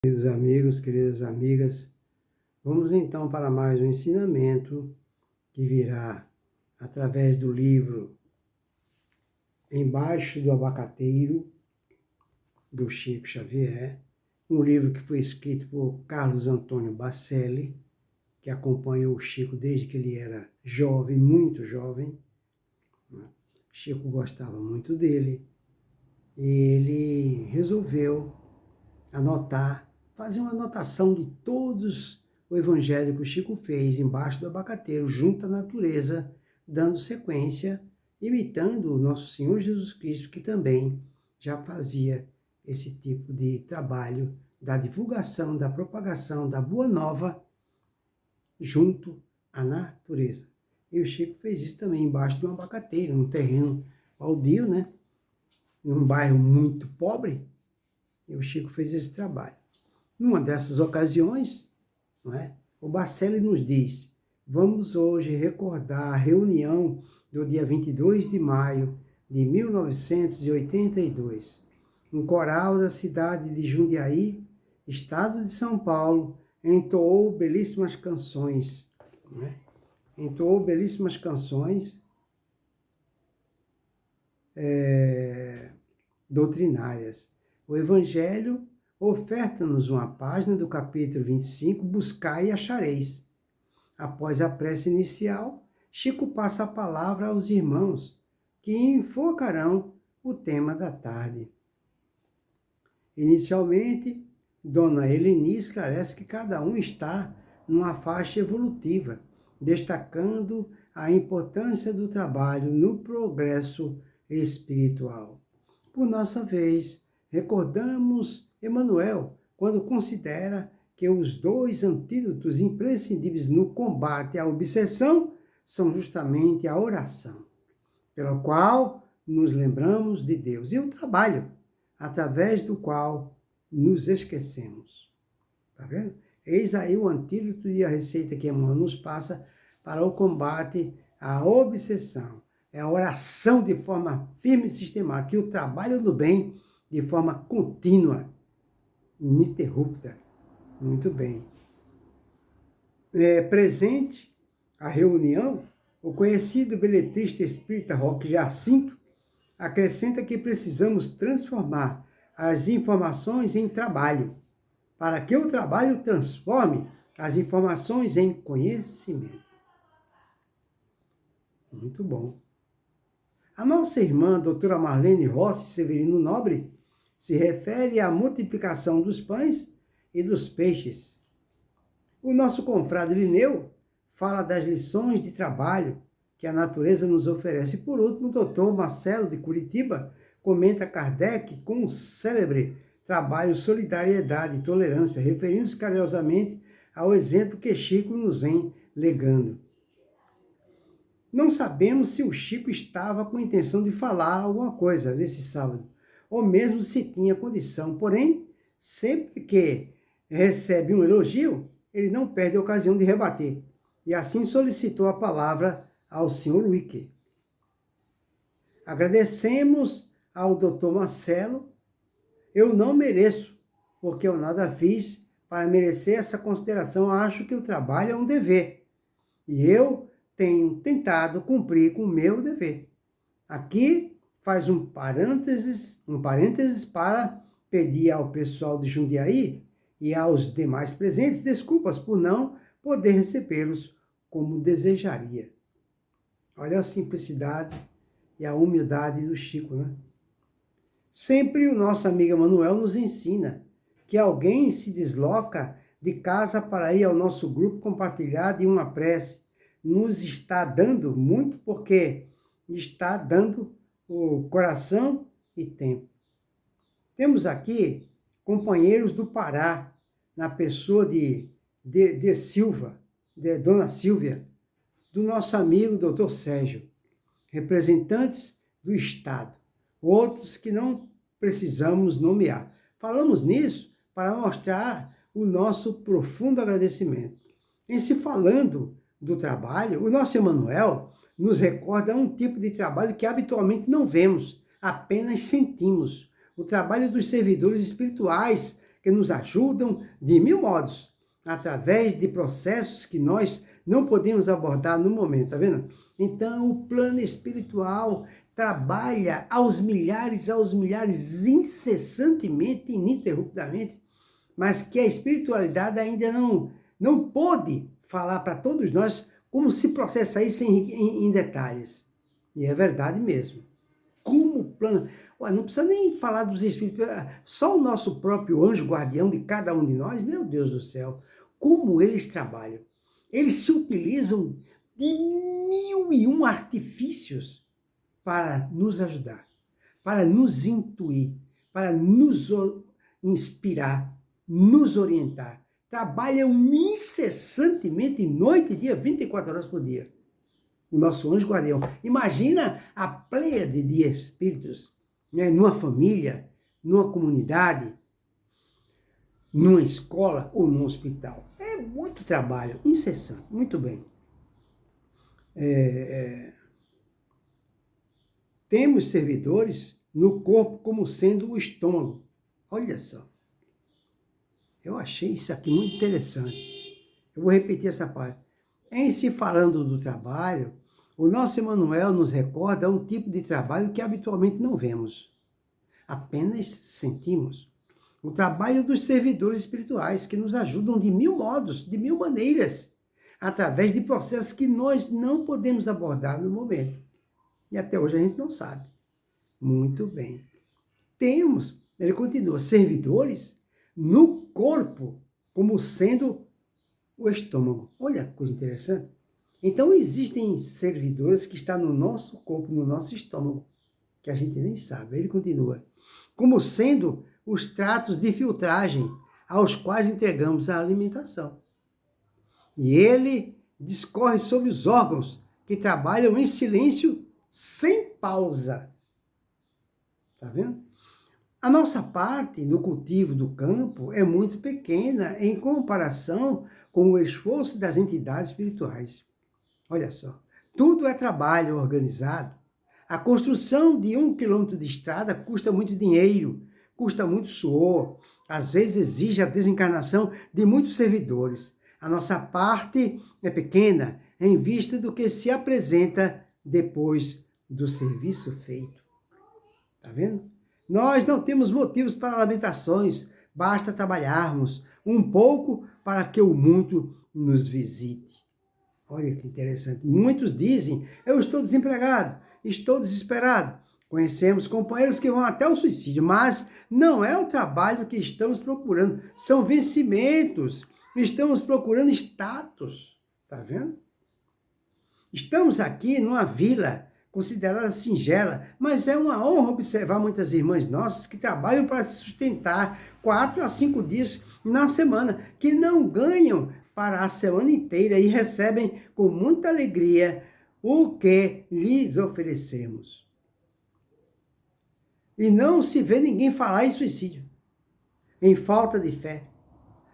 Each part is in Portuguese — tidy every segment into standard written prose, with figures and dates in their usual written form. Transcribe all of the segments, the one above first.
Queridos amigos, queridas amigas, vamos então para mais um ensinamento que virá através do livro Embaixo do Abacateiro, do Chico Xavier, um livro que foi escrito por Carlos Antônio Bacelli, que acompanhou o Chico desde que ele era jovem, muito jovem. Chico gostava muito dele e ele resolveu fazer uma anotação de todos o evangelho que o Chico fez embaixo do abacateiro, junto à natureza, dando sequência, imitando o nosso Senhor Jesus Cristo, que também já fazia esse tipo de trabalho da divulgação, da propagação da Boa Nova junto à natureza. E o Chico fez isso também embaixo de um abacateiro, num terreno baldio, né? Num bairro muito pobre, e o Chico fez esse trabalho. Numa dessas ocasiões, não é? O Bacelli nos diz: vamos hoje recordar a reunião do dia 22 de maio de 1982. Um coral da cidade de Jundiaí, estado de São Paulo, entoou belíssimas canções. Não é? Entoou belíssimas canções doutrinárias. O Evangelho oferta-nos uma página do capítulo 25, Buscai e achareis. Após a prece inicial, Chico passa a palavra aos irmãos, que enfocarão o tema da tarde. Inicialmente, Dona Eleni esclarece que cada um está numa faixa evolutiva, destacando a importância do trabalho no progresso espiritual. Por nossa vez, recordamos Emmanuel quando considera que os dois antídotos imprescindíveis no combate à obsessão são justamente a oração, pela qual nos lembramos de Deus, e o trabalho, através do qual nos esquecemos. Tá vendo? Eis aí o antídoto e a receita que Emmanuel nos passa para o combate à obsessão. É a oração de forma firme e sistemática, e o trabalho do bem de forma contínua, ininterrupta. Muito bem. Presente à reunião, o conhecido beletrista espírita Roque Jacinto acrescenta que precisamos transformar as informações em trabalho, para que o trabalho transforme as informações em conhecimento. Muito bom. A nossa irmã, doutora Marlene Rossi Severino Nobre, se refere à multiplicação dos pães e dos peixes. O nosso confrade Lineu fala das lições de trabalho que a natureza nos oferece. Por último, o doutor Marcelo de Curitiba comenta Kardec com o célebre trabalho Solidariedade e Tolerância, referindo-se carinhosamente ao exemplo que Chico nos vem legando. Não sabemos se o Chico estava com a intenção de falar alguma coisa nesse sábado, ou mesmo se tinha condição. Porém, sempre que recebe um elogio, ele não perde a ocasião de rebater. E assim solicitou a palavra ao Sr. Wicke. Agradecemos ao Dr. Marcelo. Eu não mereço, porque eu nada fiz para merecer essa consideração. Acho que o trabalho é um dever. E eu tenho tentado cumprir com o meu dever. Aqui faz um parênteses para pedir ao pessoal de Jundiaí e aos demais presentes desculpas por não poder recebê-los como desejaria. Olha a simplicidade e a humildade do Chico, né? Sempre o nosso amigo Manuel nos ensina que alguém se desloca de casa para ir ao nosso grupo compartilhar de uma prece. Nos está dando muito, porque está dando o coração e tempo. Temos aqui companheiros do Pará, na pessoa de Silva, de Dona Silvia, do nosso amigo Dr. Sérgio, representantes do Estado, outros que não precisamos nomear. Falamos nisso para mostrar o nosso profundo agradecimento. Em se falando do trabalho, o nosso Emmanuel nos recorda um tipo de trabalho que habitualmente não vemos, apenas sentimos. O trabalho dos servidores espirituais que nos ajudam de mil modos, através de processos que nós não podemos abordar no momento, tá vendo? Então, o plano espiritual trabalha aos milhares, incessantemente, ininterruptamente, mas que a espiritualidade ainda não pôde falar para todos nós como se processa isso em detalhes. E é verdade mesmo. Como o plano... Olha, não precisa nem falar dos espíritos, só o nosso próprio anjo guardião de cada um de nós, meu Deus do céu, como eles trabalham. Eles se utilizam de 1001 artifícios para nos ajudar, para nos intuir, para nos inspirar, nos orientar. Trabalham incessantemente, noite e dia, 24 horas por dia. O nosso anjo guardião. Imagina a pleiade de espíritos, né, numa família, numa comunidade, numa escola ou num hospital. É muito trabalho, incessante. Muito bem. Temos servidores no corpo como sendo o estômago. Olha só. Eu achei isso aqui muito interessante. Eu vou repetir essa parte. Em se falando do trabalho, o nosso Emmanuel nos recorda um tipo de trabalho que habitualmente não vemos. Apenas sentimos. O trabalho dos servidores espirituais, que nos ajudam de mil modos, de mil maneiras, através de processos que nós não podemos abordar no momento. E até hoje a gente não sabe. Muito bem. Temos, ele continua, servidores no corpo, como sendo o estômago. Olha que coisa interessante. Então existem servidores que estão no nosso corpo, no nosso estômago, que a gente nem sabe. Ele continua. Como sendo os tratos de filtragem aos quais entregamos a alimentação. E ele discorre sobre os órgãos que trabalham em silêncio sem pausa. Tá vendo? A nossa parte no cultivo do campo é muito pequena em comparação com o esforço das entidades espirituais. Olha só, tudo é trabalho organizado. A construção de 1 quilômetro de estrada custa muito dinheiro, custa muito suor, às vezes exige a desencarnação de muitos servidores. A nossa parte é pequena em vista do que se apresenta depois do serviço feito. Tá vendo? Nós não temos motivos para lamentações, basta trabalharmos um pouco para que o mundo nos visite. Olha que interessante. Muitos dizem, eu estou desempregado, estou desesperado. Conhecemos companheiros que vão até o suicídio, mas não é o trabalho que estamos procurando, são vencimentos. Estamos procurando status, tá vendo? Estamos aqui numa vila considerada singela, mas é uma honra observar muitas irmãs nossas que trabalham para se sustentar 4 a 5 dias na semana, que não ganham para a semana inteira e recebem com muita alegria o que lhes oferecemos. E não se vê ninguém falar em suicídio, em falta de fé,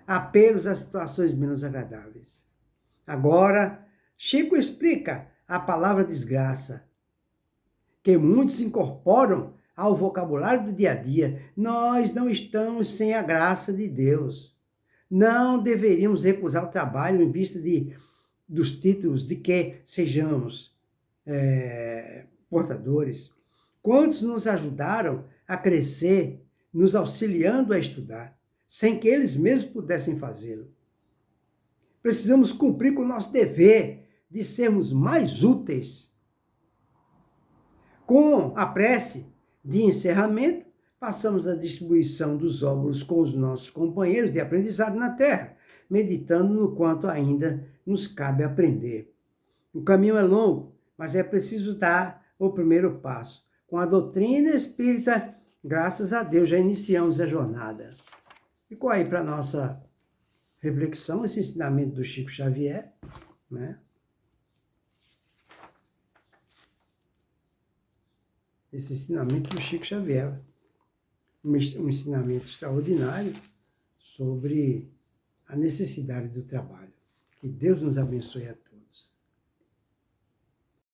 apelos a situações menos agradáveis. Agora, Chico explica a palavra desgraça, que muitos incorporam ao vocabulário do dia a dia. Nós não estamos sem a graça de Deus. Não deveríamos recusar o trabalho em vista dos títulos de que sejamos portadores. Quantos nos ajudaram a crescer, nos auxiliando a estudar, sem que eles mesmos pudessem fazê-lo. Precisamos cumprir com o nosso dever de sermos mais úteis. Com a prece de encerramento, passamos a distribuição dos óvulos com os nossos companheiros de aprendizado na Terra, meditando no quanto ainda nos cabe aprender. O caminho é longo, mas é preciso dar o primeiro passo. Com a doutrina espírita, graças a Deus, já iniciamos a jornada. Ficou aí para a nossa reflexão, esse ensinamento do Chico Xavier, né? Esse ensinamento do Chico Xavier, um ensinamento extraordinário sobre a necessidade do trabalho. Que Deus nos abençoe a todos.